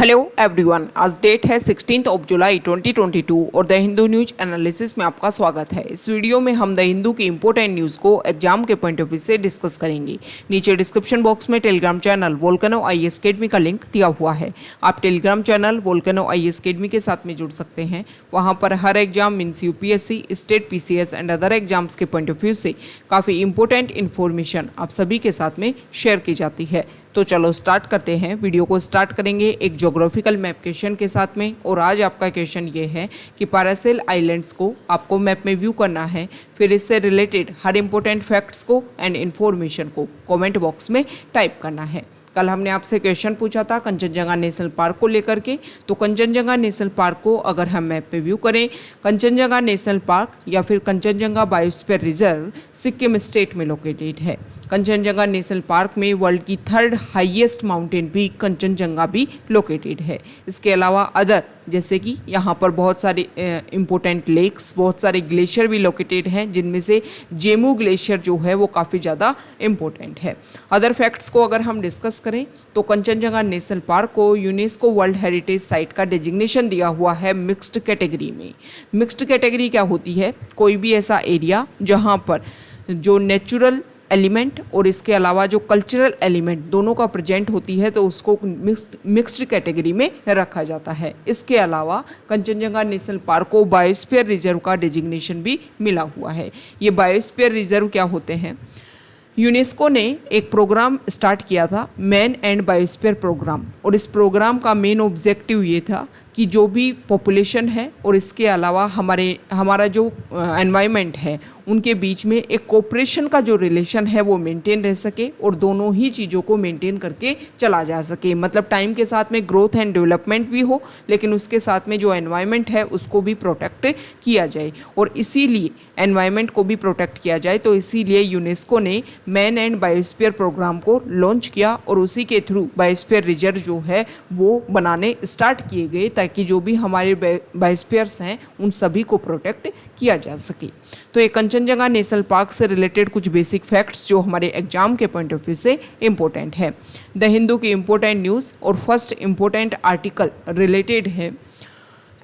Hello everyone, आज date है 16 जुलाई 2022 और द हिंदू न्यूज एनालिसिस में आपका स्वागत है। इस वीडियो में हम द हिंदू की इंपॉर्टेंट न्यूज़ को एग्जाम के पॉइंट ऑफ व्यू से डिस्कस करेंगे। नीचे डिस्क्रिप्शन बॉक्स में Telegram channel Volcano IAS Academy का लिंक दिया हुआ है। आप Telegram channel Volcano IAS Academy के साथ में जुड़ सकते हैं। वहाँ पर हर exam means UPSC, state PCS and other exams के पॉइंट ऑफ व्यू से काफ़ी इंपॉर्टेंट इन्फॉर्मेशन आप सभी के साथ में शेयर की जाती है। तो चलो स्टार्ट करते हैं। वीडियो को स्टार्ट करेंगे एक ज्योग्राफिकल मैप क्वेश्चन के साथ में। और आज आपका क्वेश्चन ये है कि पैरासेल आइलैंड्स को आपको मैप में व्यू करना है, फिर इससे रिलेटेड हर इंपॉर्टेंट फैक्ट्स को एंड इन्फॉर्मेशन को कमेंट बॉक्स में टाइप करना है। कल हमने आपसे क्वेश्चन पूछा था कंचनजंगा नेशनल पार्क को लेकर के। तो कंचनजंगा नेशनल पार्क को अगर हम मैप पे व्यू करें, कंचनजंगा नेशनल पार्क या फिर Kanchenjunga biosphere reserve Sikkim state में लोकेटेड है। कंचनजंगा नेशनल पार्क में वर्ल्ड की थर्ड हाईएस्ट माउंटेन भी कंचनजंगा भी लोकेटेड है। इसके अलावा अदर जैसे कि यहाँ पर बहुत सारे इम्पोर्टेंट लेक्स, बहुत सारे ग्लेशियर भी लोकेटेड हैं, जिनमें से जेमू ग्लेशियर जो है वो काफ़ी ज़्यादा इम्पोर्टेंट है। अदर फैक्ट्स को अगर हम डिस्कस करें तो कंचनजंगा नेशनल पार्क को यूनेस्को वर्ल्ड हेरिटेज साइट का डेजिग्नेशन दिया हुआ है मिक्स्ड कैटेगरी में। मिक्स्ड कैटेगरी क्या होती है? कोई भी ऐसा एरिया जहाँ पर जो नेचुरल एलिमेंट और इसके अलावा जो कल्चरल एलिमेंट दोनों का प्रेजेंट होती है तो उसको मिक्स्ड कैटेगरी में रखा जाता है। इसके अलावा कंचनजंगा नेशनल पार्क को बायोस्फीयर रिजर्व का डेजिग्नेशन भी मिला हुआ है। ये बायोस्फीयर रिजर्व क्या होते हैं? यूनेस्को ने एक प्रोग्राम स्टार्ट किया था, मैन एंड बायोस्फीयर प्रोग्राम, और इस प्रोग्राम का मेन ऑब्जेक्टिव ये था कि जो भी पॉपुलेशन है और इसके अलावा हमारा जो एनवायरनमेंट है उनके बीच में एक कोऑपरेशन का जो रिलेशन है वो मेंटेन रह सके और दोनों ही चीज़ों को मेंटेन करके चला जा सके। मतलब टाइम के साथ में ग्रोथ एंड डेवलपमेंट भी हो, लेकिन उसके साथ में जो एनवायरनमेंट है उसको भी प्रोटेक्ट किया जाए। और इसीलिए एनवायरनमेंट को भी प्रोटेक्ट किया जाए, तो इसीलिए यूनेस्को ने मैन एंड बायोस्फीयर प्रोग्राम को लॉन्च किया और उसी के थ्रू बायोस्फीयर रिजर्व जो है वो बनाने स्टार्ट किए गए, ताकि जो भी हमारे बायोस्फीयर्स हैं उन सभी को प्रोटेक्ट किया जा सके। तो ये कंचनजंगा नेशनल पार्क से रिलेटेड कुछ बेसिक फैक्ट्स जो हमारे एग्जाम के पॉइंट ऑफ व्यू से इम्पोर्टेंट है। द हिंदू की इम्पोर्टेंट न्यूज़ और फर्स्ट इम्पोर्टेंट आर्टिकल रिलेटेड है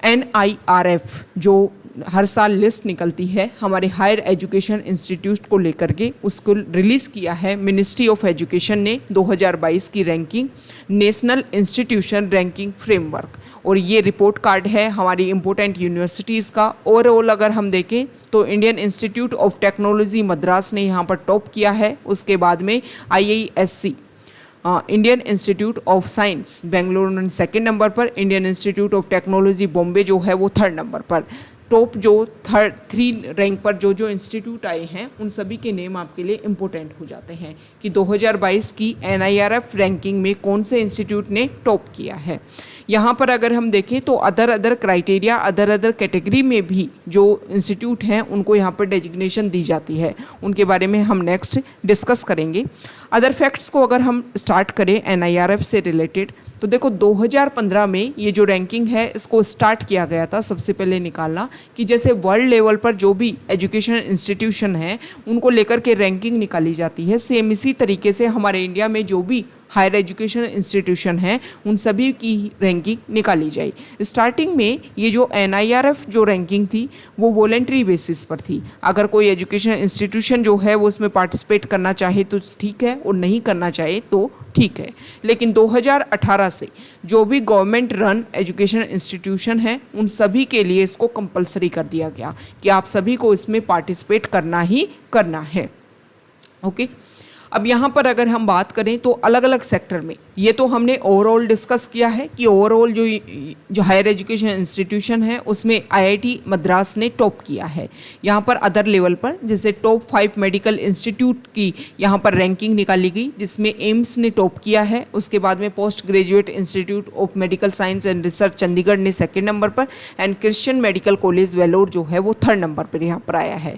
NIRF, जो हर साल लिस्ट निकलती है हमारे हायर एजुकेशन इंस्टीट्यूट को लेकर के, उसको रिलीज़ किया है मिनिस्ट्री ऑफ एजुकेशन ने 2022 की ranking, national institution ranking framework. और ये रिपोर्ट कार्ड है हमारी इम्पोर्टेंट यूनिवर्सिटीज़ का। ओवरऑल अगर हम देखें तो Indian Institute of technology Madras ने यहाँ पर टॉप किया है। उसके बाद में IISc Indian Institute of Science Bengaluru second number पर, Indian Institute of Technology Bombay जो है वो थर्ड नंबर पर। टॉप जो 3 रैंक पर जो इंस्टीट्यूट आए हैं उन सभी के नेम आपके लिए इम्पोर्टेंट हो जाते हैं कि 2022 की NIRF रैंकिंग में कौन से इंस्टीट्यूट ने टॉप किया है। यहाँ पर अगर हम देखें तो अदर क्राइटेरिया, अदर कैटेगरी में भी जो इंस्टीट्यूट हैं उनको यहाँ पर डेजिग्नेशन दी जाती है, उनके बारे में हम नेक्स्ट डिस्कस करेंगे। अदर फैक्ट्स को अगर हम स्टार्ट करें NIRF से रिलेटेड, तो देखो 2015 में ये जो रैंकिंग है इसको स्टार्ट किया गया था सबसे पहले निकालना, कि जैसे वर्ल्ड लेवल पर जो भी एजुकेशन इंस्टीट्यूशन है उनको लेकर के रैंकिंग निकाली जाती है, सेम इसी तरीके से हमारे इंडिया में जो भी हायर एजुकेशन इंस्टीट्यूशन है उन सभी की रैंकिंग निकाली जाए। स्टार्टिंग में ये जो NIRF जो रैंकिंग थी वो वॉलेंट्री बेसिस पर थी। अगर कोई एजुकेशन इंस्टीट्यूशन जो है वो उसमें पार्टिसिपेट करना चाहे तो ठीक है, और नहीं करना चाहे तो ठीक है। लेकिन 2018 से जो भी गवर्नमेंट रन एजुकेशन इंस्टीट्यूशन है उन सभी के लिए इसको कंपलसरी कर दिया गया कि आप सभी को इसमें पार्टिसिपेट करना ही करना है। ओके, अब यहाँ पर अगर हम बात करें तो अलग अलग सेक्टर में, ये तो हमने ओवरऑल डिस्कस किया है कि ओवरऑल जो हायर एजुकेशन इंस्टीट्यूशन है उसमें IIT मद्रास ने टॉप किया है। यहाँ पर अदर लेवल पर जैसे टॉप 5 मेडिकल इंस्टीट्यूट की यहाँ पर रैंकिंग निकाली गई, जिसमें एम्स ने टॉप किया है। उसके बाद में post graduate institute of medical science and research Chandigarh ने सेकेंड नंबर पर, and Christian medical college Vellore जो है वो थर्ड नंबर पर यहाँ पर आया है।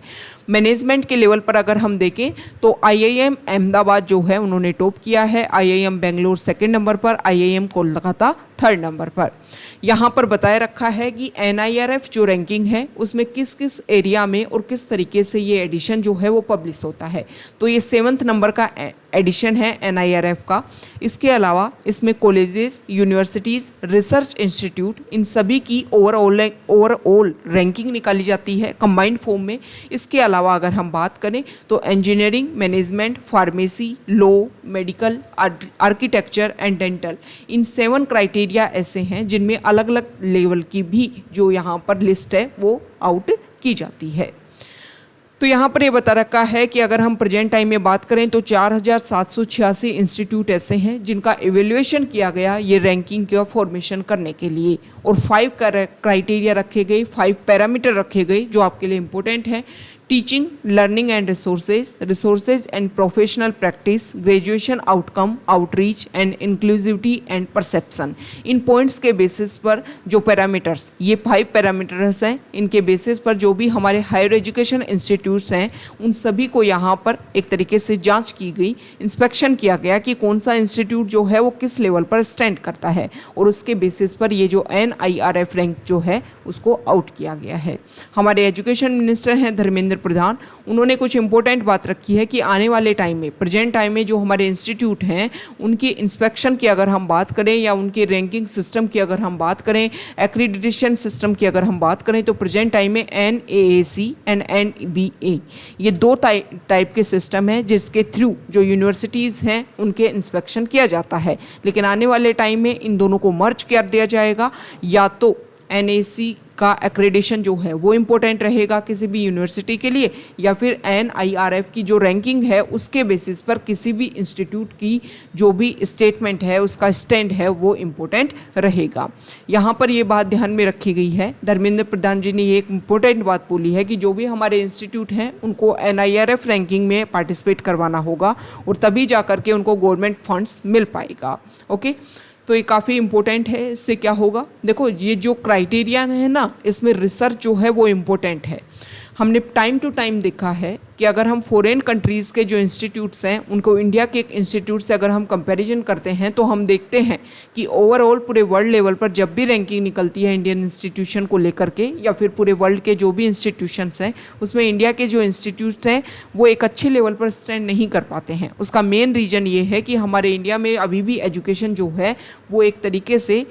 मैनेजमेंट के लेवल पर अगर हम देखें तो IIM अहमदाबाद जो है उन्होंने टॉप किया है, IIM बेंगलोर सेकंड नंबर पर, IIM कोलकाता 3rd नंबर पर। यहाँ पर बताया रखा है कि NIRF जो रैंकिंग है उसमें किस किस एरिया में और किस तरीके से ये एडिशन जो है वो पब्लिश होता है। तो ये 7th नंबर का एडिशन है NIRF का। इसके अलावा इसमें कॉलेजेस, यूनिवर्सिटीज़, रिसर्च इंस्टीट्यूट, इन सभी की ओवरऑल रैंकिंग निकाली जाती है कंबाइंड फॉर्म में। इसके अलावा अगर हम बात करें तो engineering, management, pharmacy, law, medical, architecture and dental, in 7 criteria ऐसे हैं जिनमें अलग अलग लेवल की भी जो यहाँ पर लिस्ट है वो आउट की जाती है। तो यहाँ पर ये बता रखा है कि अगर हम प्रेजेंट टाइम में बात करें तो 4786 इंस्टीट्यूट ऐसे हैं जिनका एवेल्युएशन किया गया ये रैंकिंग का फॉर्मेशन करने के लिए, और 5 क्राइटेरिया रखे गए, 5 पैरामीटर रखे गए जो आपके लिए इंपॉर्टेंट है। Teaching, learning and resources and professional practice, graduation outcome, outreach and inclusivity and perception, in points के बेसिस पर जो पैरामीटर्स, ये 5 पैरामीटर्स हैं, इनके बेसिस पर जो भी हमारे हायर एजुकेशन इंस्टीट्यूट्स हैं उन सभी को यहाँ पर एक तरीके से जांच की गई, इंस्पेक्शन किया गया कि कौन सा इंस्टीट्यूट जो है वो किस लेवल पर स्टैंड करता है, और उसके बेसिस पर ये जो NIRF रैंक जो है उसको आउट किया गया है। हमारे एजुकेशन मिनिस्टर हैं धर्मेंद्र प्रधान, उन्होंने कुछ इंपॉर्टेंट बात रखी है कि आने वाले टाइम में, प्रेजेंट टाइम में जो हमारे इंस्टीट्यूट हैं उनकी इंस्पेक्शन की अगर हम बात करें या उनके रैंकिंग सिस्टम की अगर हम बात करें, एक्रीडिटेशन सिस्टम की अगर हम बात करें, तो प्रेजेंट टाइम में NAAC एंड NBA ये 2 टाइप के सिस्टम हैं जिसके थ्रू जो यूनिवर्सिटीज़ हैं उनके इंस्पेक्शन किया जाता है। लेकिन आने वाले टाइम में इन दोनों को मर्ज कर दिया जाएगा, या तो NAC का एक्रेडिशन जो है वो इम्पोर्टेंट रहेगा किसी भी यूनिवर्सिटी के लिए, या फिर NIRF की जो रैंकिंग है उसके बेसिस पर किसी भी इंस्टीट्यूट की जो भी स्टेटमेंट है उसका स्टैंड है वो इम्पोर्टेंट रहेगा। यहाँ पर ये बात ध्यान में रखी गई है, धर्मेंद्र प्रधान जी ने ये एक इम्पोर्टेंट बात बोली है कि जो भी हमारे इंस्टीट्यूट हैं उनको NIRF रैंकिंग में पार्टिसिपेट करवाना होगा और तभी जा करके उनको गवर्नमेंट फंड्स मिल पाएगा। ओके, तो ये काफ़ी इम्पोर्टेंट है। इससे क्या होगा, देखो ये जो क्राइटेरिया है ना, इसमें रिसर्च जो है वो इम्पोर्टेंट है। हमने टाइम टू टाइम देखा है कि अगर हम फॉरेन कंट्रीज़ के जो इंस्टीट्यूट्स हैं उनको इंडिया के इंस्टीट्यूट से अगर हम कंपैरिजन करते हैं तो हम देखते हैं कि ओवरऑल पूरे वर्ल्ड लेवल पर जब भी रैंकिंग निकलती है इंडियन इंस्टीट्यूशन को लेकर के या फिर पूरे वर्ल्ड के जो भी इंस्टीट्यूशंस हैं उसमें इंडिया के जो इंस्टीट्यूट्स हैं वो एक अच्छे लेवल पर स्टैंड नहीं कर पाते हैं। उसका मेन रीज़न ये है कि हमारे इंडिया में अभी भी एजुकेशन जो है वो एक तरीके से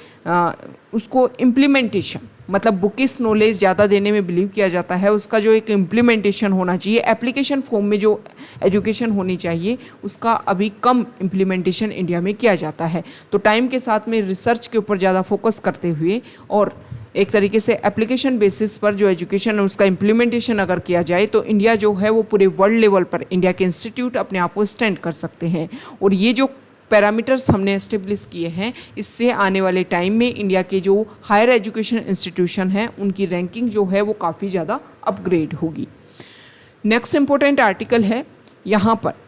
उसको इम्प्लीमेंटेशन, मतलब बुकिश नॉलेज ज़्यादा देने में बिलीव किया जाता है, उसका जो एक इम्प्लीमेंटेशन होना चाहिए, एप्लीकेशन फॉर्म में जो एजुकेशन होनी चाहिए उसका अभी कम इम्प्लीमेंटेशन इंडिया में किया जाता है। तो टाइम के साथ में रिसर्च के ऊपर ज़्यादा फोकस करते हुए और एक तरीके से एप्लीकेशन बेसिस पर जो एजुकेशन है उसका इम्प्लीमेंटेशन अगर किया जाए तो इंडिया जो है वो पूरे वर्ल्ड लेवल पर इंडिया के इंस्टीट्यूट अपने आप को स्टैंड कर सकते हैं। और ये जो पैरामीटर्स हमने एस्टेब्लिश किए हैं इससे आने वाले टाइम में इंडिया के जो हायर एजुकेशन इंस्टीट्यूशन हैं उनकी रैंकिंग जो है वो काफ़ी ज़्यादा अपग्रेड होगी। नेक्स्ट इम्पोर्टेंट आर्टिकल है यहाँ पर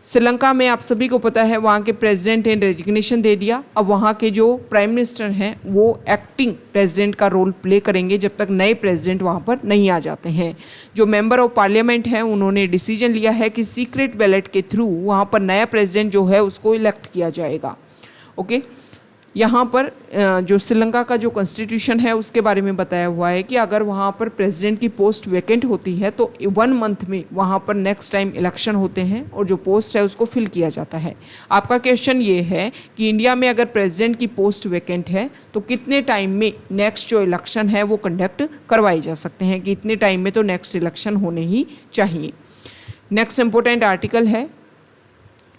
श्रीलंका में, आप सभी को पता है वहाँ के प्रेसिडेंट ने रेजिग्नेशन दे दिया। अब वहाँ के जो प्राइम मिनिस्टर हैं वो एक्टिंग प्रेसिडेंट का रोल प्ले करेंगे जब तक नए प्रेसिडेंट वहाँ पर नहीं आ जाते हैं। जो मेंबर ऑफ पार्लियामेंट हैं उन्होंने डिसीजन लिया है कि सीक्रेट बैलेट के थ्रू वहाँ पर नया प्रेसिडेंट जो है उसको इलेक्ट किया जाएगा। ओके, यहाँ पर जो श्रीलंका का जो कॉन्स्टिट्यूशन है उसके बारे में बताया हुआ है कि अगर वहाँ पर प्रेसिडेंट की पोस्ट वैकेंट होती है तो 1 मंथ में वहाँ पर नेक्स्ट टाइम इलेक्शन होते हैं और जो पोस्ट है उसको फिल किया जाता है। आपका क्वेश्चन ये है कि इंडिया में अगर प्रेसिडेंट की पोस्ट वैकेंट है तो कितने टाइम में नेक्स्ट जो इलेक्शन है वो कंडक्ट करवाए जा सकते हैं, कि इतने टाइम में तो नेक्स्ट इलेक्शन होने ही चाहिए। नेक्स्ट इंपॉर्टेंट आर्टिकल है,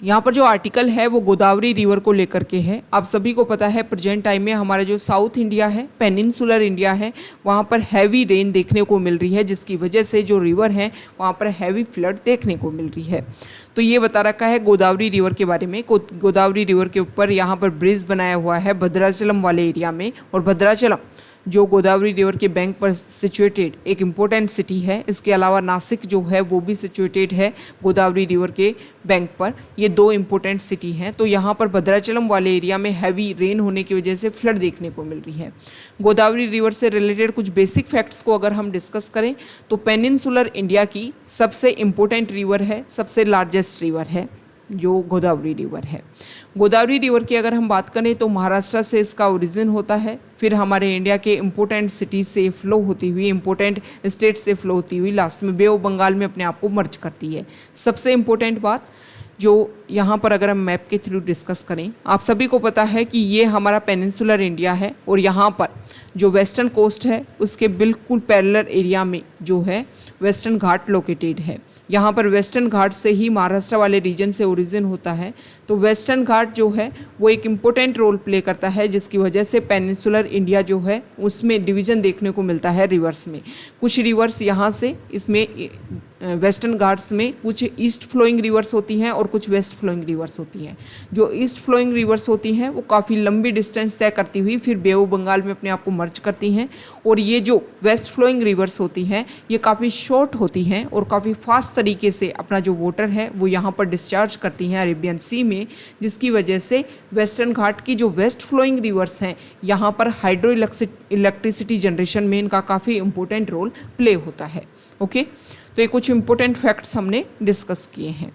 यहाँ पर जो आर्टिकल है वो गोदावरी रिवर को लेकर के है। आप सभी को पता है प्रेजेंट टाइम में हमारा जो साउथ इंडिया है, पेनिनसुलर इंडिया है, वहाँ पर हैवी रेन देखने को मिल रही है जिसकी वजह से जो रिवर है वहाँ पर हैवी फ्लड देखने को मिल रही है। तो ये बता रखा है गोदावरी रिवर के बारे में। गोदावरी रिवर के ऊपर यहाँ पर ब्रिज बनाया हुआ है भद्राचलम वाले एरिया में, और भद्राचलम जो गोदावरी रिवर के बैंक पर सिचुएटेड एक इम्पोर्टेंट सिटी है। इसके अलावा नासिक जो है वो भी सिचुएटेड है गोदावरी रिवर के बैंक पर। ये 2 इम्पोर्टेंट सिटी हैं। तो यहाँ पर भद्राचलम वाले एरिया में हैवी रेन होने की वजह से फ्लड देखने को मिल रही है। गोदावरी रिवर से रिलेटेड कुछ बेसिक फैक्ट्स को अगर हम डिस्कस करें तो पेनिनसुलर इंडिया की सबसे इम्पोर्टेंट रिवर है, सबसे लार्जेस्ट रिवर है। जो गोदावरी रिवर है। गोदावरी रिवर की अगर हम बात करें तो महाराष्ट्र से इसका ओरिजिन होता है, फिर हमारे इंडिया के इम्पोर्टेंट सिटीज से फ्लो होती हुई, इम्पोर्टेंट स्टेट से फ्लो होती हुई लास्ट में बे ऑफ बंगाल में अपने आप को मर्ज करती है। सबसे इम्पोर्टेंट बात जो यहाँ पर अगर हम मैप के थ्रू डिस्कस करें, आप सभी को पता है कि ये हमारा पेनिनसुलर इंडिया है और यहाँ पर जो वेस्टर्न कोस्ट है उसके बिल्कुल पैरेलल एरिया में जो है वेस्टर्न घाट लोकेटेड है। यहाँ पर वेस्टर्न घाट से ही महाराष्ट्र वाले रीजन से ओरिजिन होता है। तो वेस्टर्न घाट जो है वो एक इम्पोर्टेंट रोल प्ले करता है, जिसकी वजह से पेनिनसुलर इंडिया जो है उसमें डिवीज़न देखने को मिलता है रिवर्स में। कुछ रिवर्स यहाँ से इसमें वेस्टर्न घाट्स में कुछ ईस्ट फ्लोइंग रिवर्स होती हैं और कुछ वेस्ट फ्लोइंग रिवर्स होती हैं। जो ईस्ट फ्लोइंग रिवर्स होती हैं वो काफ़ी लंबी डिस्टेंस तय करती हुई फिर बे ऑफ बंगाल में अपने आप को मर्ज करती हैं, और ये जो वेस्ट फ्लोइंग रिवर्स होती हैं ये काफ़ी शॉर्ट होती हैं और काफ़ी फास्ट तरीके से अपना जो वाटर है वो यहाँ पर डिस्चार्ज करती हैं अरेबियन सी में, जिसकी वजह से वेस्टर्न घाट की जो वेस्ट फ्लोइंग रिवर्स हैं यहाँ पर हाइड्रो इलेक्ट्रिसिटी जनरेशन में इनका काफ़ी इंपॉर्टेंट रोल प्ले होता है। ओके, तो ये कुछ इंपॉर्टेंट फैक्ट्स हमने डिस्कस किए हैं।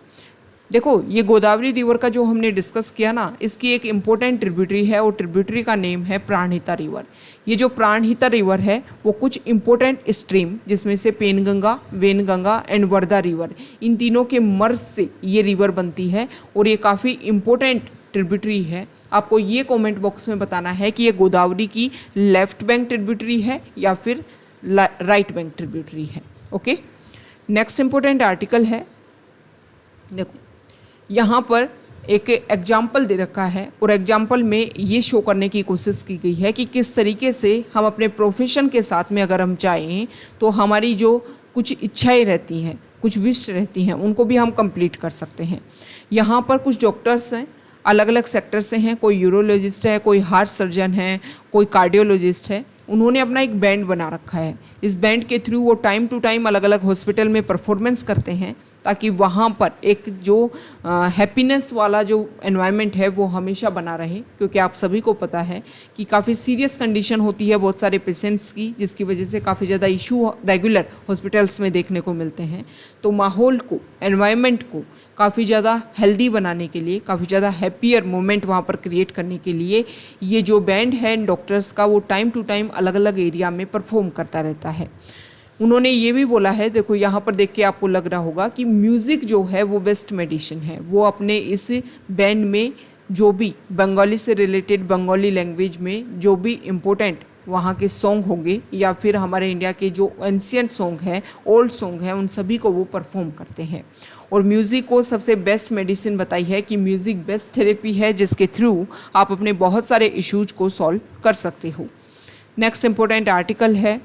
देखो, ये गोदावरी रिवर का जो हमने डिस्कस किया ना, इसकी एक इम्पोर्टेंट ट्रिब्यूटरी है और ट्रिब्यूटरी का नेम है प्राणहिता रिवर। ये जो प्राणहिता रिवर है वो कुछ इम्पोर्टेंट स्ट्रीम जिसमें से पेनगंगा, वेनगंगा एंड वर्धा रिवर, इन तीनों के मर्ज से ये रिवर बनती है और ये काफ़ी इम्पोर्टेंट ट्रिब्यूटरी है। आपको ये कमेंट बॉक्स में बताना है कि ये गोदावरी की लेफ्ट बैंक ट्रिब्यूटरी है या फिर राइट बैंक ट्रिब्यूटरी है। ओके, नेक्स्ट इम्पोर्टेंट आर्टिकल है, देखो यहाँ पर एक एग्जाम्पल दे रखा है और एग्जाम्पल में ये शो करने की कोशिश की गई है कि किस तरीके से हम अपने प्रोफेशन के साथ में अगर हम चाहें तो हमारी जो कुछ इच्छाएं रहती हैं, कुछ विश रहती हैं, उनको भी हम कंप्लीट कर सकते हैं। यहाँ पर कुछ डॉक्टर्स हैं, अलग अलग सेक्टर से हैं, कोई यूरोलॉजिस्ट है, कोई हार्ट सर्जन है, कोई कार्डियोलॉजिस्ट है। उन्होंने अपना एक बैंड बना रखा है। इस बैंड के थ्रू वो टाइम टू टाइम अलग अलग हॉस्पिटल में परफॉर्मेंस करते हैं ताकि वहाँ पर एक जो हैप्पीनेस वाला जो एनवायरनमेंट है वो हमेशा बना रहे, क्योंकि आप सभी को पता है कि काफ़ी सीरियस कंडीशन होती है बहुत सारे पेशेंट्स की, जिसकी वजह से काफ़ी ज़्यादा इशू रेगुलर हॉस्पिटल्स में देखने को मिलते हैं। तो माहौल को, एनवायरनमेंट को काफ़ी ज़्यादा हेल्दी बनाने के लिए, काफ़ी ज़्यादा हैप्पियर मोमेंट वहाँ पर क्रिएट करने के लिए ये जो बैंड है डॉक्टर्स का वो टाइम टू टाइम अलग अलग एरिया में परफॉर्म करता रहता है। उन्होंने ये भी बोला है, देखो यहाँ पर देख के आपको लग रहा होगा कि म्यूज़िक जो है वो बेस्ट मेडिसिन है। वो अपने इस बैंड में जो भी बंगाली से रिलेटेड, बंगाली लैंग्वेज में जो भी इम्पोर्टेंट वहाँ के सॉन्ग होंगे या फिर हमारे इंडिया के जो एंशियंट सॉन्ग हैं, ओल्ड सॉन्ग हैं, उन सभी को वो परफॉर्म करते हैं। और म्यूज़िक को सबसे बेस्ट मेडिसिन बताई है कि म्यूज़िक बेस्ट थेरेपी है जिसके थ्रू आप अपने बहुत सारे इश्यूज को सॉल्व कर सकते हो। नेक्स्ट इम्पोर्टेंट आर्टिकल है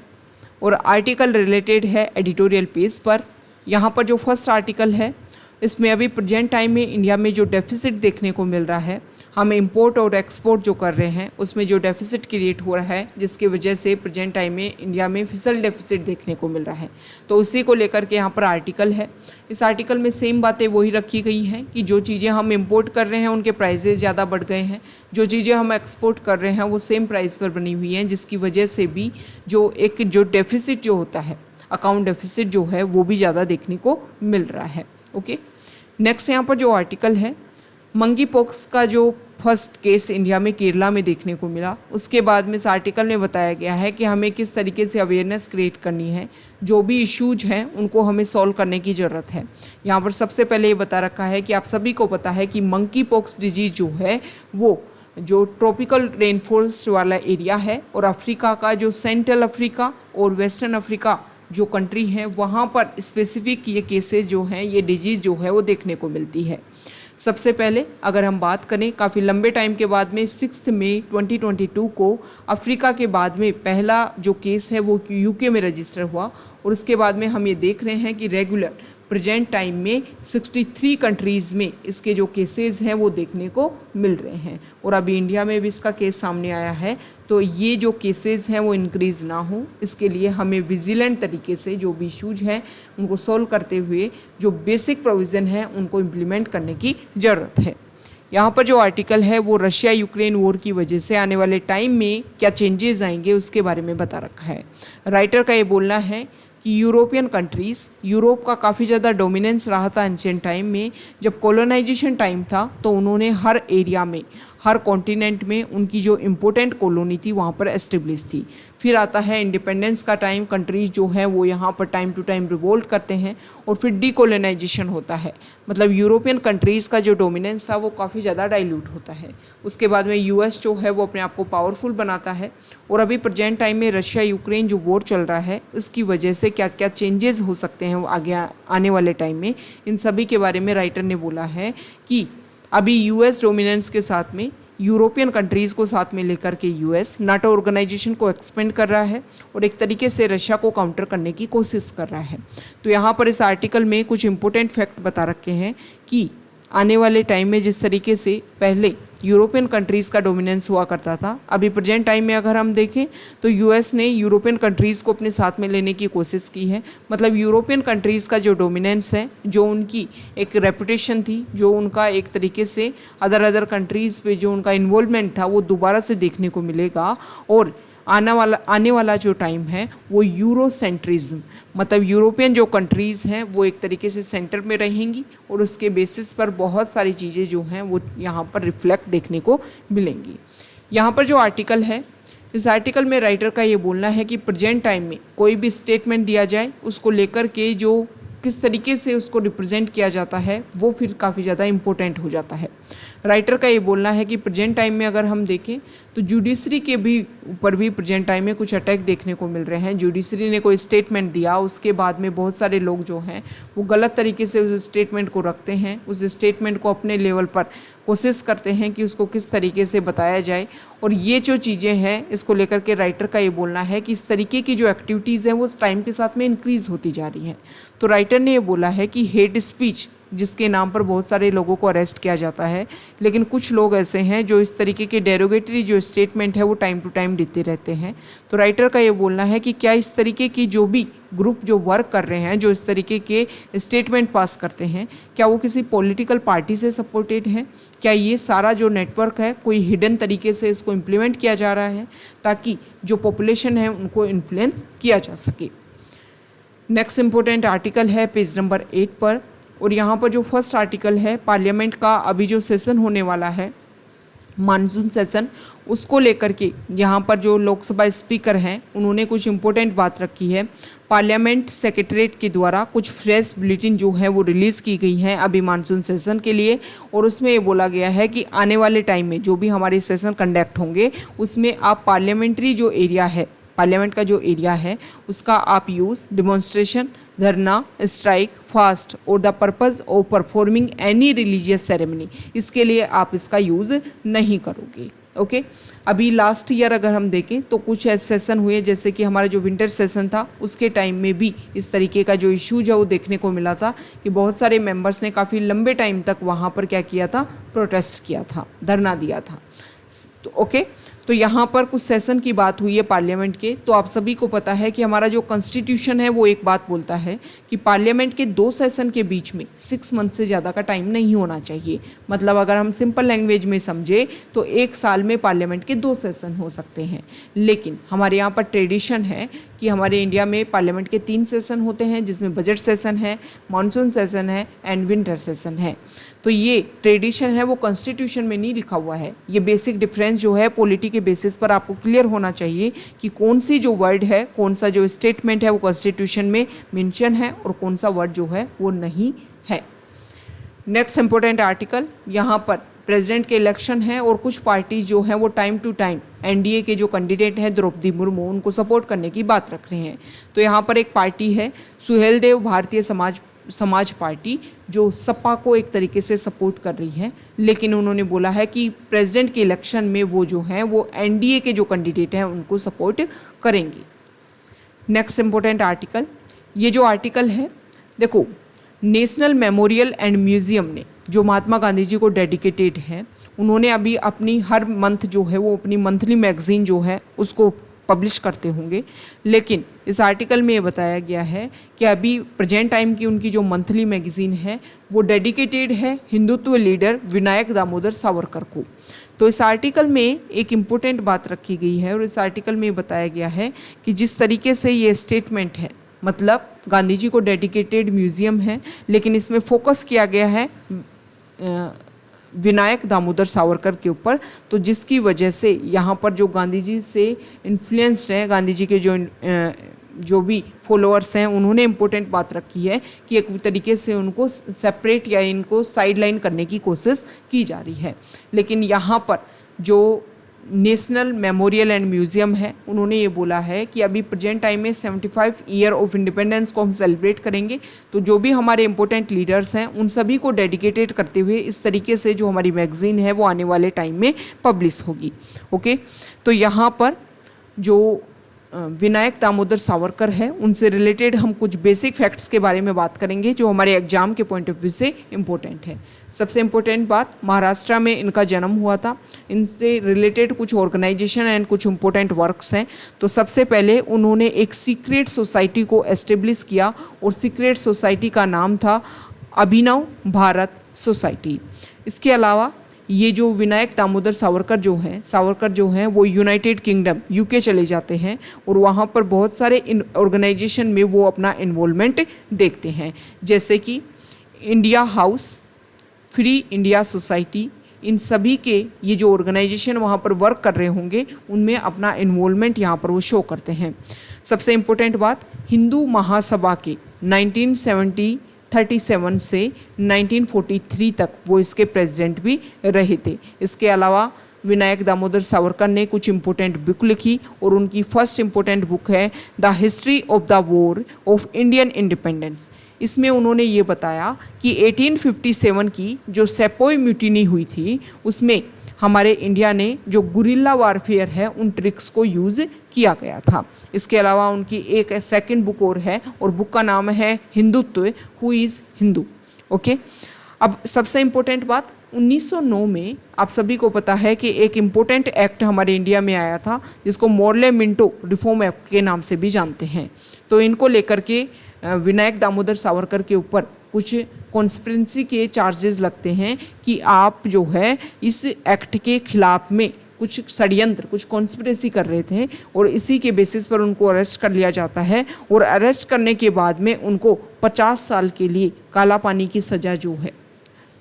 और आर्टिकल रिलेटेड है एडिटोरियल पेज पर। यहाँ पर जो फर्स्ट आर्टिकल है इसमें अभी प्रेजेंट टाइम में इंडिया में जो डेफिसिट देखने को मिल रहा है, हम इंपोर्ट और एक्सपोर्ट जो कर रहे हैं उसमें जो डेफिसिट क्रिएट हो रहा है, जिसकी वजह से प्रेजेंट टाइम में इंडिया में फिसल डेफिसिट देखने को मिल रहा है। तो उसी को लेकर के यहाँ पर आर्टिकल है। इस आर्टिकल में सेम बातें वही रखी गई हैं कि जो चीज़ें हम इंपोर्ट कर रहे हैं उनके प्राइसेस ज़्यादा बढ़ गए हैं, जो चीज़ें हम एक्सपोर्ट कर रहे हैं वो सेम प्राइस पर बनी हुई हैं, जिसकी वजह से भी जो डेफिसिट जो होता है, अकाउंट डेफिसिट जो है वो भी ज़्यादा देखने को मिल रहा है। ओके, नेक्स्ट यहाँ पर जो आर्टिकल है, मंकी पॉक्स का जो फर्स्ट केस इंडिया में केरला में देखने को मिला, उसके बाद में इस आर्टिकल में बताया गया है कि हमें किस तरीके से अवेयरनेस क्रिएट करनी है, जो भी इश्यूज हैं उनको हमें सॉल्व करने की ज़रूरत है। यहाँ पर सबसे पहले ये बता रखा है कि आप सभी को पता है कि मंकी पॉक्स डिजीज़ जो है वो जो ट्रॉपिकल रेनफॉरेस्ट वाला एरिया है और अफ्रीका का जो सेंट्रल अफ्रीका और वेस्टर्न अफ्रीका जो कंट्री है वहाँ पर स्पेसिफिक ये केसेस जो हैं, ये डिजीज़ जो है वो देखने को मिलती है। सबसे पहले अगर हम बात करें, काफ़ी लंबे टाइम के बाद में 6 मई 2022 को अफ्रीका के बाद में पहला जो केस है वो यूके में रजिस्टर हुआ और उसके बाद में हम ये देख रहे हैं कि रेगुलर प्रेजेंट टाइम में 63 कंट्रीज़ में इसके जो केसेस हैं वो देखने को मिल रहे हैं और अभी इंडिया में भी इसका केस सामने आया है। तो ये जो केसेस हैं वो इंक्रीज़ ना हो, इसके लिए हमें विजिलेंट तरीके से जो भी इशूज हैं उनको सॉल्व करते हुए जो बेसिक प्रोविज़न है उनको इम्प्लीमेंट करने की ज़रूरत है। यहाँ पर जो आर्टिकल है वो रशिया यूक्रेन वॉर की वजह से आने वाले टाइम में क्या चेंजेस आएंगे उसके बारे में बता रखा है। राइटर का ये बोलना है कि यूरोपियन कंट्रीज़, यूरोप का काफ़ी ज़्यादा डोमिनेंस रहा था एंशिएंट टाइम में। जब कॉलोनाइजेशन टाइम था तो उन्होंने हर एरिया में, हर कॉन्टिनेंट में उनकी जो इम्पोर्टेंट कॉलोनी थी वहाँ पर एस्टेब्लिश थी। फिर आता है इंडिपेंडेंस का टाइम, कंट्रीज़ जो है वो यहाँ पर टाइम टू टाइम रिवोल्ट करते हैं और फिर डीकोलोनाइजेशन होता है, मतलब यूरोपियन कंट्रीज़ का जो डोमिनेंस था वो काफ़ी ज़्यादा डाइल्यूट होता है। उसके बाद में यूएस जो है वो अपने आप को पावरफुल बनाता है। और अभी प्रेजेंट टाइम में रशिया यूक्रेन जो वॉर चल रहा है उसकी वजह से क्या क्या चेंजेस हो सकते हैं वो आगे आने वाले टाइम में, इन सभी के बारे में राइटर ने बोला है कि अभी यूएस डोमिनेंस के साथ में यूरोपियन कंट्रीज़ को साथ में लेकर के यूएस नाटो ऑर्गेनाइजेशन को एक्सपेंड कर रहा है और एक तरीके से रशिया को काउंटर करने की कोशिश कर रहा है। तो यहाँ पर इस आर्टिकल में कुछ इंपॉर्टेंट फैक्ट बता रखे हैं कि आने वाले टाइम में जिस तरीके से पहले यूरोपियन कंट्रीज़ का डोमिनेंस हुआ करता था, अभी प्रेजेंट टाइम में अगर हम देखें तो यूएस ने यूरोपियन कंट्रीज़ को अपने साथ में लेने की कोशिश की है। मतलब यूरोपियन कंट्रीज़ का जो डोमिनेंस है, जो उनकी एक रेपुटेशन थी, जो उनका एक तरीके से अदर कंट्रीज़ पे जो उनका इन्वॉल्वमेंट था वो दोबारा से देखने को मिलेगा। और आने वाला जो टाइम है वो यूरोसेंट्रिज्म, मतलब यूरोपियन जो कंट्रीज़ हैं वो एक तरीके से सेंटर में रहेंगी और उसके बेसिस पर बहुत सारी चीज़ें जो हैं वो यहाँ पर रिफ्लेक्ट देखने को मिलेंगी। यहाँ पर जो आर्टिकल है, इस आर्टिकल में राइटर का ये बोलना है कि प्रेजेंट टाइम में कोई भी स्टेटमेंट दिया जाए उसको लेकर के जो किस तरीके से उसको रिप्रेजेंट किया जाता है वो फिर काफ़ी ज़्यादा इम्पोर्टेंट हो जाता है। राइटर का ये बोलना है कि प्रेजेंट टाइम में अगर हम देखें तो जुडिशरी के भी ऊपर भी प्रेजेंट टाइम में कुछ अटैक देखने को मिल रहे हैं। जुडिशरी ने कोई स्टेटमेंट दिया, उसके बाद में बहुत सारे लोग जो हैं वो गलत तरीके से उस स्टेटमेंट को रखते हैं, उस स्टेटमेंट को अपने लेवल पर कोशिश करते हैं कि उसको किस तरीके से बताया जाए। और ये जो चीज़ें हैं इसको लेकर के राइटर का ये बोलना है कि इस तरीके की जो एक्टिविटीज़ हैं वो टाइम के साथ में इंक्रीज़ होती जा रही हैं। तो राइटर ने ये बोला है कि हेट स्पीच जिसके नाम पर बहुत सारे लोगों को अरेस्ट किया जाता है, लेकिन कुछ लोग ऐसे हैं जो इस तरीके के डेरोगेटरी जो स्टेटमेंट है वो टाइम टू टाइम देते रहते हैं। तो राइटर का ये बोलना है कि क्या इस तरीके की जो भी ग्रुप जो वर्क कर रहे हैं, जो इस तरीके के स्टेटमेंट पास करते हैं, क्या वो किसी पॉलिटिकल पार्टी से सपोर्टेड है? क्या ये सारा जो नेटवर्क है कोई हिडन तरीके से इसको इम्प्लीमेंट किया जा रहा है ताकि जो पॉपुलेशन है उनको इन्फ्लुएंस किया जा सके? नेक्स्ट इंपॉर्टेंट आर्टिकल है पेज नंबर 8 पर, और यहाँ पर जो फर्स्ट आर्टिकल है पार्लियामेंट का अभी जो सेशन होने वाला है मानसून सेशन, उसको लेकर के यहाँ पर जो लोकसभा स्पीकर हैं उन्होंने कुछ इम्पोर्टेंट बात रखी है। पार्लियामेंट सेक्रेटरीट के द्वारा कुछ फ्रेश बुलेटिन जो है वो रिलीज़ की गई हैं अभी मानसून सेशन के लिए, और उसमें ये बोला गया है कि आने वाले टाइम में जो भी हमारे सेशन कंडक्ट होंगे उसमें आप पार्लियामेंट्री जो एरिया है, पार्लियामेंट का जो एरिया है उसका आप यूज़ डिमॉन्स्ट्रेशन, धरना, स्ट्राइक, फास्ट और the purpose of performing any religious ceremony, इसके लिए आप इसका यूज़ नहीं करोगे। ओके, अभी लास्ट ईयर अगर हम देखें तो कुछ ऐसे सेशन हुए, जैसे कि हमारा जो विंटर सेशन था उसके टाइम में भी इस तरीके का जो इश्यूज है वो देखने को मिला था कि बहुत सारे मेंबर्स ने काफ़ी लंबे टाइम तक वहाँ पर क्या किया था, प्रोटेस्ट किया था, धरना दिया था। तो ओके, तो यहाँ पर कुछ सेशन की बात हुई है पार्लियामेंट के। तो आप सभी को पता है कि हमारा जो कॉन्स्टिट्यूशन है वो एक बात बोलता है कि पार्लियामेंट के 2 सेशन के बीच में 6 मंथ से ज़्यादा का टाइम नहीं होना चाहिए। मतलब अगर हम सिंपल लैंग्वेज में समझे तो 1 साल में पार्लियामेंट के 2 सेशन हो सकते हैं, लेकिन हमारे यहाँ पर ट्रेडिशन है कि हमारे इंडिया में पार्लियामेंट के 3 सेशन होते हैं, जिसमें बजट सेशन है, मानसून सेशन है एंड विंटर सेशन है। तो ये ट्रेडिशन है वो कॉन्स्टिट्यूशन में नहीं लिखा हुआ है। ये बेसिक डिफरेंस जो है पॉलिटी के बेसिस पर आपको क्लियर होना चाहिए कि कौन सी जो वर्ड है, कौन सा जो स्टेटमेंट है वो कॉन्स्टिट्यूशन में मेंशन है और कौन सा वर्ड जो है वो नहीं है। नेक्स्ट इंपॉर्टेंट आर्टिकल, यहाँ पर प्रेसिडेंट के इलेक्शन है और कुछ पार्टी जो हैं वो टाइम टू टाइम एनडीए के जो कैंडिडेट हैं द्रौपदी मुर्मू, उनको सपोर्ट करने की बात रख रहे हैं। तो यहाँ पर एक पार्टी है सुहेलदेव भारतीय समाज पार्टी, जो सपा को एक तरीके से सपोर्ट कर रही है, लेकिन उन्होंने बोला है कि प्रेसिडेंट के इलेक्शन में वो जो हैं वो एनडीए के जो कैंडिडेट हैं उनको सपोर्ट करेंगे। नेक्स्ट इंपॉर्टेंट आर्टिकल, ये जो आर्टिकल है देखो, नेशनल मेमोरियल एंड म्यूजियम ने जो महात्मा गांधी जी को डेडिकेटेड है, उन्होंने अभी अपनी हर मंथ जो है वो अपनी मंथली मैगजीन जो है उसको पब्लिश करते होंगे, लेकिन इस आर्टिकल में ये बताया गया है कि अभी प्रेजेंट टाइम की उनकी जो मंथली मैगजीन है वो डेडिकेटेड है हिंदुत्व लीडर विनायक दामोदर सावरकर को। तो इस आर्टिकल में एक इम्पोर्टेंट बात रखी गई है और इस आर्टिकल में बताया गया है कि जिस तरीके से ये स्टेटमेंट है मतलब गांधी जी को डेडिकेटेड म्यूजियम है, लेकिन इसमें फोकस किया गया है विनायक दामोदर सावरकर के ऊपर। तो जिसकी वजह से यहाँ पर जो गांधी जी से इन्फ्लुएंस्ड हैं, गांधी जी के जो भी फॉलोअर्स हैं, उन्होंने इम्पोर्टेंट बात रखी है कि एक तरीके से उनको सेपरेट या इनको साइडलाइन करने की कोशिश की जा रही है। लेकिन यहाँ पर जो नेशनल मेमोरियल एंड म्यूज़ियम है, उन्होंने ये बोला है कि अभी प्रेजेंट टाइम में 75 ईयर ऑफ इंडिपेंडेंस को हम सेलिब्रेट करेंगे, तो जो भी हमारे इंपॉर्टेंट लीडर्स हैं उन सभी को डेडिकेटेड करते हुए इस तरीके से जो हमारी मैगजीन है वो आने वाले टाइम में पब्लिश होगी। ओके, तो यहाँ पर जो विनायक दामोदर सावरकर है उनसे रिलेटेड हम कुछ बेसिक फैक्ट्स के बारे में बात करेंगे जो हमारे एग्जाम के पॉइंट ऑफ व्यू से इम्पोर्टेंट है। सबसे इम्पोर्टेंट बात, महाराष्ट्र में इनका जन्म हुआ था। इनसे रिलेटेड कुछ ऑर्गेनाइजेशन एंड कुछ इम्पोर्टेंट वर्क्स हैं। तो सबसे पहले उन्होंने एक सीक्रेट सोसाइटी को एस्टेब्लिश किया और सीक्रेट सोसाइटी का नाम था अभिनव भारत सोसाइटी। इसके अलावा ये जो विनायक दामोदर सावरकर जो हैं वो यूनाइटेड किंगडम यूके चले जाते हैं और वहाँ पर बहुत सारे इन ऑर्गेनाइजेशन में वो अपना इन्वॉल्वमेंट देखते हैं, जैसे कि India House, Free India Society, इन सभी के ये जो ऑर्गेनाइजेशन वहाँ पर वर्क कर रहे होंगे उनमें अपना इन्वॉल्वमेंट यहाँ पर वो शो करते हैं। सबसे इम्पोर्टेंट बात, हिंदू महासभा के 1937 से 1943 तक वो इसके प्रेसिडेंट भी रहे थे। इसके अलावा विनायक दामोदर सावरकर ने कुछ इम्पोर्टेंट बुक लिखी और उनकी फर्स्ट इम्पोर्टेंट बुक है the history of the war of Indian independence. इसमें उन्होंने ये बताया कि 1857 की जो सेपोई म्यूटिनी हुई थी उसमें हमारे इंडिया ने जो गुरिल्ला वारफेयर है उन ट्रिक्स को यूज़ किया गया था। इसके अलावा उनकी एक सेकंड बुक और है और बुक का नाम है Hindutva, who is Hindu. Okay, अब सबसे इम्पोर्टेंट बात, 1909 में आप सभी को पता है कि एक इम्पोर्टेंट एक्ट हमारे इंडिया में आया था जिसको मोर्ले मिंटो रिफॉर्म एक्ट के नाम से भी जानते हैं। तो इनको लेकर के विनायक दामोदर सावरकर के ऊपर कुछ कॉन्स्पिरेसी के चार्जेस लगते हैं कि आप जो है इस एक्ट के खिलाफ में कुछ षड्यंत्र, कुछ कॉन्स्पिरेसी कर रहे थे और इसी के बेसिस पर उनको अरेस्ट कर लिया जाता है और अरेस्ट करने के बाद में उनको 50 साल के लिए काला पानी की सज़ा जो है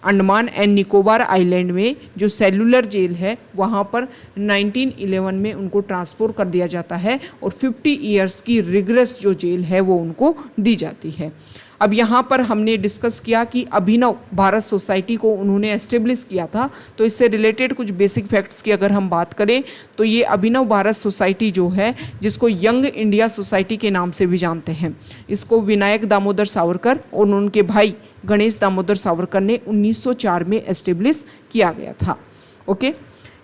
अंडमान एंड निकोबार आइलैंड में जो सेलुलर जेल है वहाँ पर 1911 में उनको ट्रांसफ़र कर दिया जाता है और 50 ईयर्स की रिग्रेस जो जेल है वो उनको दी जाती है। अब यहाँ पर हमने डिस्कस किया कि अभिनव भारत सोसाइटी को उन्होंने एस्टेब्लिश किया था, तो इससे रिलेटेड कुछ बेसिक फैक्ट्स की अगर हम बात करें तो ये अभिनव भारत सोसाइटी जो है, जिसको यंग इंडिया सोसाइटी के नाम से भी जानते हैं, इसको विनायक दामोदर सावरकर और उनके भाई गणेश दामोदर सावरकर ने 1904 में एस्टेब्लिश किया गया था। ओके,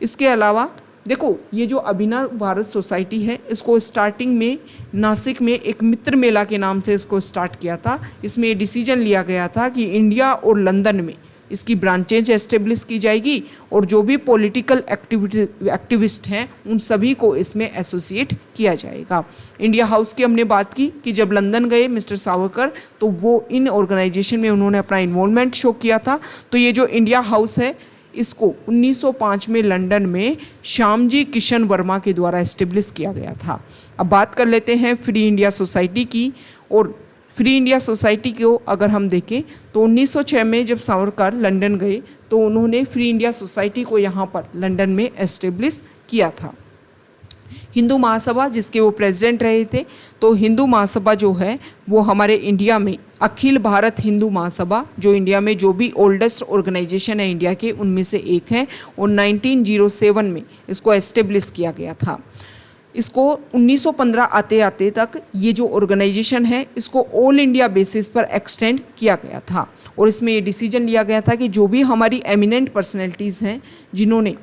इसके अलावा देखो ये जो अभिनव भारत सोसाइटी है इसको स्टार्टिंग में नासिक में एक मित्र मेला के नाम से इसको स्टार्ट किया था। इसमें ये डिसीजन लिया गया था कि इंडिया और लंदन में इसकी ब्रांचेज एस्टेब्लिश की जाएगी और जो भी पॉलिटिकल एक्टिविस्ट हैं उन सभी को इसमें एसोसिएट किया जाएगा। इंडिया हाउस की हमने बात की कि जब लंदन गए मिस्टर सावरकर तो वो इन ऑर्गेनाइजेशन में उन्होंने अपना इन्वॉल्वमेंट शो किया था। तो ये जो इंडिया हाउस है इसको 1905 में लंदन में श्यामजी किशन वर्मा के द्वारा एस्टेब्लिश किया गया था। अब बात कर लेते हैं फ्री इंडिया सोसाइटी की। और फ्री इंडिया सोसाइटी को अगर हम देखें तो 1906 में जब सावरकर लंदन गए तो उन्होंने फ्री इंडिया सोसाइटी को यहाँ पर लंदन में एस्टेब्लिश किया था। हिंदू महासभा जिसके वो प्रेसिडेंट रहे थे, तो हिंदू महासभा जो है वो हमारे इंडिया में अखिल भारत हिंदू महासभा जो इंडिया में जो भी ओल्डेस्ट ऑर्गेनाइजेशन है इंडिया के उनमें से एक है और 1907 में इसको एस्टेब्लिश किया गया था। इसको 1915 आते आते तक ये जो ऑर्गेनाइजेशन है इसको ऑल इंडिया बेसिस पर एक्सटेंड किया गया था और इसमें ये डिसीजन लिया गया था कि जो भी हमारी एमिनेंट पर्सनैलिटीज़ हैं जिन्होंने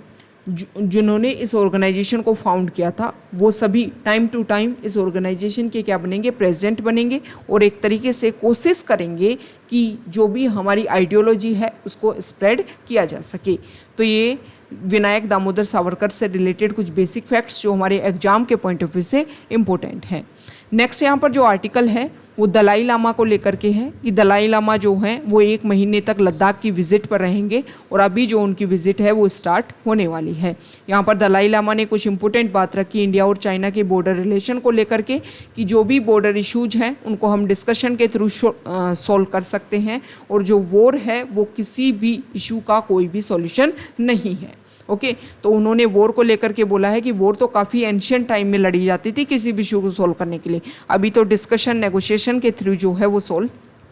इस ऑर्गेनाइजेशन को फाउंड किया था वो सभी टाइम टू टाइम इस ऑर्गेनाइजेशन के क्या बनेंगे, प्रेसिडेंट बनेंगे और एक तरीके से कोशिश करेंगे कि जो भी हमारी आइडियोलॉजी है उसको स्प्रेड किया जा सके। तो ये विनायक दामोदर सावरकर से रिलेटेड कुछ बेसिक फैक्ट्स जो हमारे एग्जाम के पॉइंट ऑफ व्यू से इम्पोर्टेंट हैं। नेक्स्ट यहाँ पर जो आर्टिकल है वो दलाई लामा को लेकर के है कि दलाई लामा जो हैं वो 1 महीने तक लद्दाख की विज़िट पर रहेंगे और अभी जो उनकी विज़िट है वो स्टार्ट होने वाली है। यहाँ पर दलाई लामा ने कुछ इंपॉर्टेंट बात रखी इंडिया और चाइना के बॉर्डर रिलेशन को लेकर के कि जो भी बॉर्डर इश्यूज हैं उनको हम डिस्कशन के थ्रू सॉल्व कर सकते हैं और जो वॉर है वो किसी भी इशू का कोई भी सॉल्यूशन नहीं है। ओके तो उन्होंने वॉर को लेकर के बोला है कि वॉर तो काफ़ी एंशियंट टाइम में लड़ी जाती थी किसी भी इशू को सॉल्व करने के लिए, अभी तो डिस्कशन नेगोशिएशन के थ्रू जो है वो सॉल्व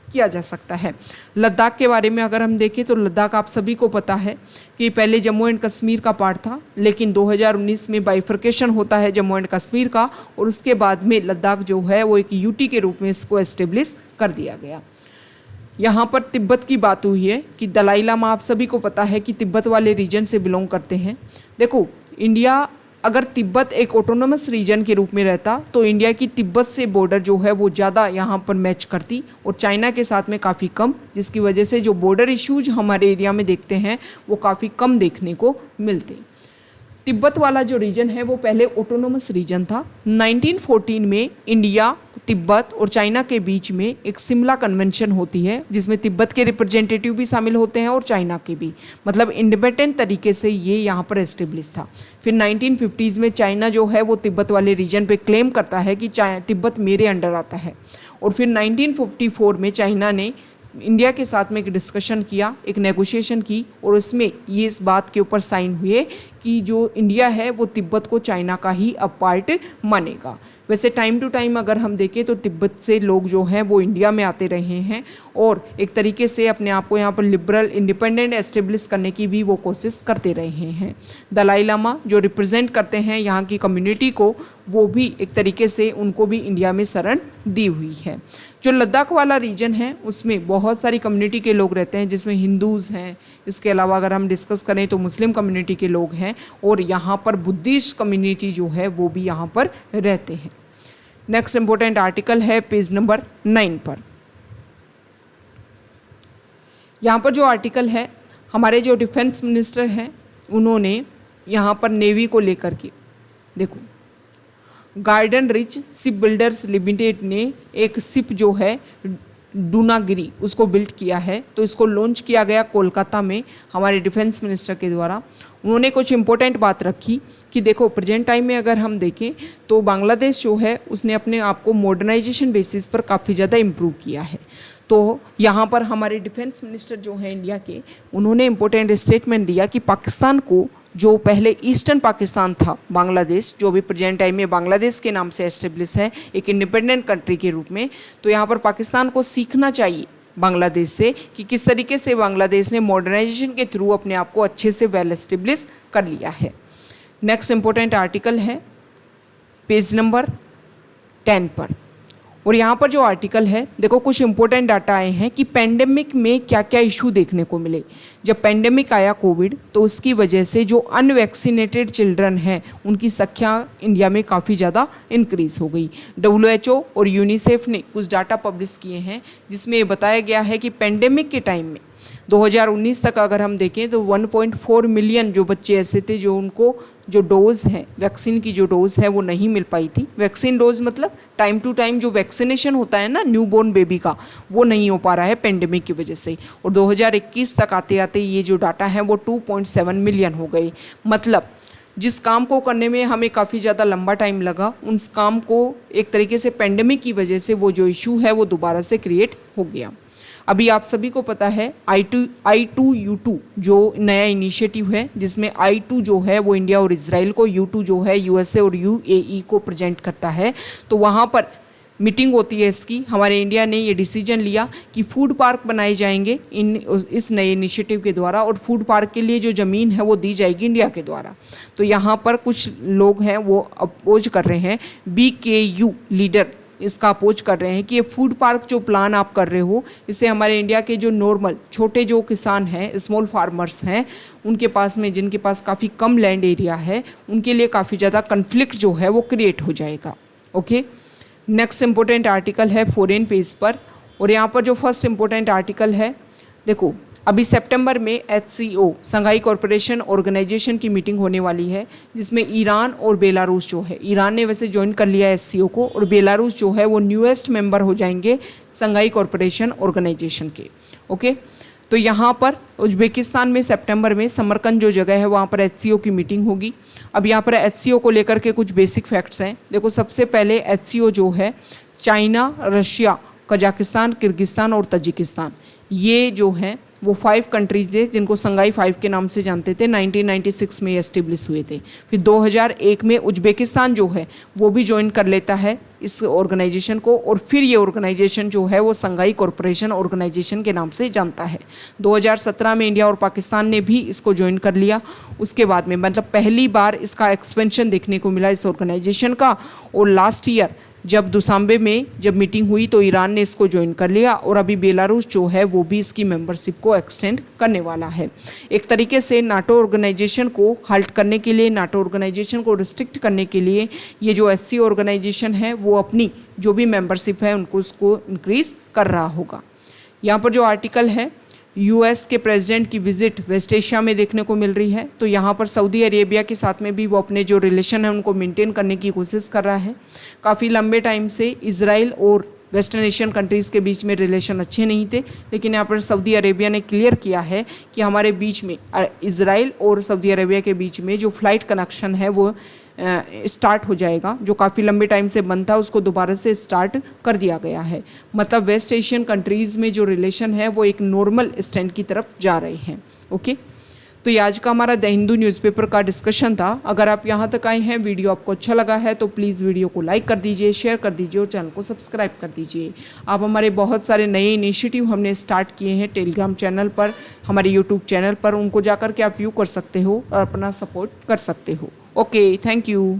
किया जा सकता है। लद्दाख के बारे में अगर हम देखें तो लद्दाख आप सभी को पता है कि पहले जम्मू एंड कश्मीर का पार्ट था, लेकिन 2019 में बाइफर्केशन होता है जम्मू एंड कश्मीर का और उसके बाद में लद्दाख जो है वो एक यूटी के रूप में इसको एस्टेब्लिश कर दिया गया। यहाँ पर तिब्बत की बात हुई है कि दलाई लामा आप सभी को पता है कि तिब्बत वाले रीजन से बिलोंग करते हैं। देखो इंडिया अगर तिब्बत एक ऑटोनोमस रीजन के रूप में रहता तो इंडिया की तिब्बत से बॉर्डर जो है वो ज़्यादा यहाँ पर मैच करती और चाइना के साथ में काफ़ी कम, जिसकी वजह से जो बॉर्डर इश्यूज हमारे एरिया में देखते हैं वो काफ़ी कम देखने को मिलते। तिब्बत वाला जो रीजन है वो पहले ऑटोनोमस रीजन था। 1914 में इंडिया, तिब्बत और चाइना के बीच में एक शिमला कन्वेंशन होती है जिसमें तिब्बत के रिप्रेजेंटेटिव भी शामिल होते हैं और चाइना के भी, मतलब इंडिपेंडेंट तरीके से ये यहाँ पर एस्टेब्लिश था। फिर 1950s में चाइना जो है वो तिब्बत वाले रीजन पे क्लेम करता है कि तिब्बत मेरे अंडर आता है और फिर 1954 में चाइना ने इंडिया के साथ में एक डिस्कशन किया, एक नेगोशिएशन की और उसमें ये इस बात के ऊपर साइन हुए कि जो इंडिया है वो तिब्बत को चाइना का ही अब पार्ट मानेगा। वैसे टाइम टू टाइम अगर हम देखें तो तिब्बत से लोग जो हैं वो इंडिया में आते रहे हैं और एक तरीके से अपने आप को यहाँ पर लिबरल इंडिपेंडेंट एस्टेब्लिश करने की भी वो कोशिश करते रहे हैं। दलाई लामा जो रिप्रेजेंट करते हैं यहाँ की कम्युनिटी को, वो भी एक तरीके से उनको भी इंडिया में शरण दी हुई है। जो लद्दाख वाला रीजन है उसमें बहुत सारी कम्युनिटी के लोग रहते हैं जिसमें हिंदूज़ हैं, इसके अलावा अगर हम डिस्कस करें तो मुस्लिम कम्युनिटी के लोग हैं और यहाँ पर बुद्धिस्ट कम्युनिटी जो है वो भी यहाँ पर रहते हैं। नेक्स्ट इंपॉर्टेंट आर्टिकल है पेज नंबर 9 पर। यहाँ पर जो आर्टिकल है हमारे जो डिफेंस मिनिस्टर हैं उन्होंने यहाँ पर नेवी को लेकर के, देखो garden rich ship builders limited ने एक शिप जो है डूनागिरी उसको बिल्ड किया है, तो इसको लॉन्च किया गया कोलकाता में हमारे डिफेंस मिनिस्टर के द्वारा। उन्होंने कुछ इंपॉर्टेंट बात रखी कि देखो प्रेजेंट टाइम में अगर हम देखें तो बांग्लादेश जो है उसने अपने आप को मॉडर्नाइजेशन बेसिस पर काफ़ी ज़्यादा इम्प्रूव किया है। तो यहाँ पर हमारे डिफेंस मिनिस्टर जो हैं इंडिया के, उन्होंने इम्पोर्टेंट स्टेटमेंट दिया कि पाकिस्तान को, जो पहले ईस्टर्न पाकिस्तान था बांग्लादेश, जो भी प्रेजेंट टाइम में बांग्लादेश के नाम से एस्टेब्लिश है एक इंडिपेंडेंट कंट्री के रूप में, तो यहाँ पर पाकिस्तान को सीखना चाहिए बांग्लादेश से कि किस तरीके से बांग्लादेश ने मॉडर्नाइजेशन के थ्रू अपने आप को अच्छे से वेल एस्टेब्लिश कर लिया है। नेक्स्ट इंपॉर्टेंट आर्टिकल है पेज नंबर 10 पर और यहाँ पर जो आर्टिकल है देखो कुछ इंपॉर्टेंट डाटा आए हैं कि पेंडेमिक में क्या क्या इशू देखने को मिले। जब पेंडेमिक आया कोविड तो उसकी वजह से जो अनवैक्सीनेटेड चिल्ड्रन हैं उनकी संख्या इंडिया में काफ़ी ज़्यादा इंक्रीज़ हो गई। WHO और यूनिसेफ ने कुछ डाटा पब्लिश किए हैं जिसमें ये बताया गया है कि पेंडेमिक के टाइम में 2019 तक अगर हम देखें तो 1.4 मिलियन जो बच्चे ऐसे थे जो उनको जो डोज़ है वैक्सीन की जो डोज़ है वो नहीं मिल पाई थी। वैक्सीन डोज मतलब टाइम टू टाइम जो वैक्सीनेशन होता है ना न्यूबॉर्न बेबी का, वो नहीं हो पा रहा है पेंडेमिक की वजह से। और 2021 तक आते आते ये जो डाटा है वो 2.7 मिलियन हो गए। मतलब जिस काम को करने में हमें काफ़ी ज़्यादा लंबा टाइम लगा, उस काम को एक तरीके से पेंडेमिक की वजह से वो जो इशू है वो दोबारा से क्रिएट हो गया। अभी आप सभी को पता है I2U2 जो नया इनिशिएटिव है जिसमें I2 जो है वो इंडिया और इजराइल को, U2 जो है USA और UAE को प्रेजेंट करता है। तो वहाँ पर मीटिंग होती है इसकी। हमारे इंडिया ने ये डिसीजन लिया कि फूड पार्क बनाए जाएंगे इस नए इनिशिएटिव के द्वारा और फूड पार्क के लिए जो ज़मीन है वो दी जाएगी इंडिया के द्वारा। तो यहाँ पर कुछ लोग हैं वो अपोज कर रहे हैं, BKU लीडर इसका अपोज कर रहे हैं कि ये फूड पार्क जो प्लान आप कर रहे हो इससे हमारे इंडिया के जो नॉर्मल छोटे जो किसान हैं, स्मॉल फार्मर्स हैं, उनके पास में जिनके पास काफ़ी कम लैंड एरिया है उनके लिए काफ़ी ज़्यादा कन्फ्लिक्ट जो है वो क्रिएट हो जाएगा। ओके, नेक्स्ट इंपॉर्टेंट आर्टिकल है फॉरेन पेज पर और यहाँ पर जो फर्स्ट इंपॉर्टेंट आर्टिकल है देखो अभी सितंबर में HCO शंघाई कॉरपोरेशन ऑर्गेनाइजेशन की मीटिंग होने वाली है, जिसमें ईरान और बेलारूस जो है, ईरान ने वैसे ज्वाइन कर लिया है HCO को, और बेलारूस जो है वो न्यूएस्ट मेंबर हो जाएंगे शंघाई कॉरपोरेशन ऑर्गेनाइजेशन के। ओके, तो यहाँ पर उज्बेकिस्तान में सितंबर में समरकंद जो जगह है वहाँ पर HCO की मीटिंग होगी। अब यहाँ पर HCO को लेकर के कुछ बेसिक फैक्ट्स हैं। देखो, सबसे पहले HCO जो है चाइना, रशिया, कजाकिस्तान, किर्गिस्तान और तजिकिस्तान, ये जो हैं वो 5 कंट्रीज़ थे जिनको शंघाई 5 के नाम से जानते थे। 1996 में एस्टेब्लिश हुए थे। फिर 2001 में उज्बेकिस्तान जो है वो भी ज्वाइन कर लेता है इस ऑर्गेनाइजेशन को, और फिर ये ऑर्गेनाइजेशन जो है वो शंघाई कॉरपोरेशन ऑर्गेनाइजेशन के नाम से जानता है। 2017 में इंडिया और पाकिस्तान ने भी इसको ज्वाइन कर लिया। उसके बाद में मतलब पहली बार इसका एक्सपेंशन देखने को मिला इस ऑर्गेनाइजेशन का, और लास्ट ईयर जब दुशांबे में जब मीटिंग हुई तो ईरान ने इसको ज्वाइन कर लिया, और अभी बेलारूस जो है वो भी इसकी मेंबरशिप को एक्सटेंड करने वाला है। एक तरीके से नाटो ऑर्गेनाइजेशन को हल्ट करने के लिए, नाटो ऑर्गेनाइजेशन को रिस्ट्रिक्ट करने के लिए ये जो HCO ऑर्गेनाइजेशन है वो अपनी जो भी मेंबरशिप है उनको उसको इंक्रीज कर रहा होगा। यहाँ पर जो आर्टिकल है US के प्रेसिडेंट की विजिट वेस्ट एशिया में देखने को मिल रही है, तो यहाँ पर सऊदी अरेबिया के साथ में भी वो अपने जो रिलेशन है उनको मेंटेन करने की कोशिश कर रहा है। काफ़ी लंबे टाइम से इजराइल और वेस्टर्न एशियन कंट्रीज़ के बीच में रिलेशन अच्छे नहीं थे, लेकिन यहाँ पर सऊदी अरेबिया ने क्लियर किया है कि हमारे बीच में इजराइल और सऊदी अरेबिया के बीच में जो फ़्लाइट कनेक्शन है वो स्टार्ट हो जाएगा। जो काफ़ी लंबे टाइम से बंद था उसको दोबारा से स्टार्ट कर दिया गया है। मतलब वेस्ट एशियन कंट्रीज़ में जो रिलेशन है वो एक नॉर्मल स्टैंड की तरफ जा रहे हैं। ओके, तो ये आज का हमारा द हिंदू न्यूज़पेपर का डिस्कशन था। अगर आप यहाँ तक आए हैं, वीडियो आपको अच्छा लगा है तो प्लीज़ वीडियो को लाइक कर दीजिए, शेयर कर दीजिए और चैनल को सब्सक्राइब कर दीजिए। आप हमारे बहुत सारे नए इनिशिएटिव हमने स्टार्ट किए हैं टेलीग्राम चैनल पर, हमारे यूट्यूब चैनल पर, उनको जाकर के आप व्यू कर सकते हो और अपना सपोर्ट कर सकते हो। Okay, thank you.